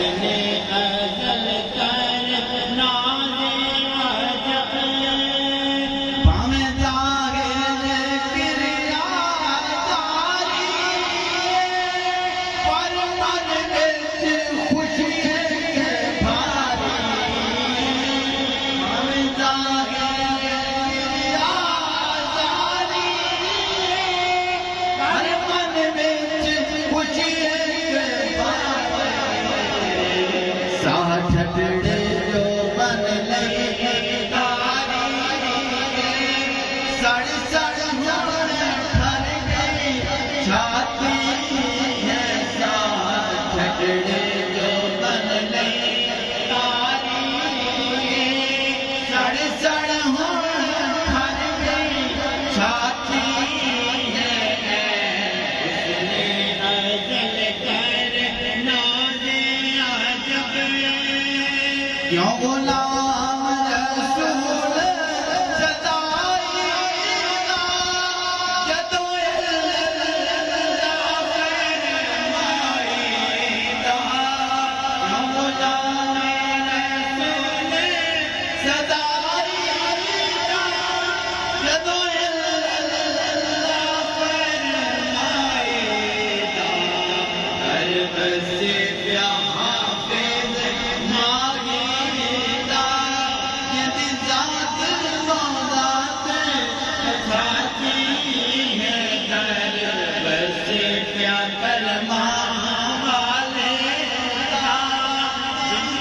उसने अज़ल कर नाज़े अजब भावें जागे क्रिया जारी पर मन विच खुशी के भारी भावें जागे क्रिया जारी पर मन विच खुशी के भारी साह छटड़े जो बन लई सड़ सड़ हुण ठर गई छाती है साथ छटड़े जो बन लई तारी सड़ सड़ हुण ठर गई छाती है उसने अज़ल कर नाज़े अजब क्यों गुलाम रसूल सदाई जदों अल्लाह फरमाईदा क्यों गुलाम रसूल सदाई जदों अल्लाह फरमाईदा हर बसे हाफिज़ मांगीदा यदि ज़ात मौलात छाती है कर बस क्या कलमा वाले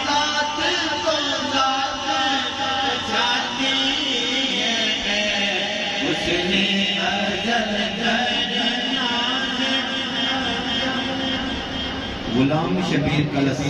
ज़ात मौलात छाती है उसने अज़ल कर नाज़े गुलाम शबीर कलसी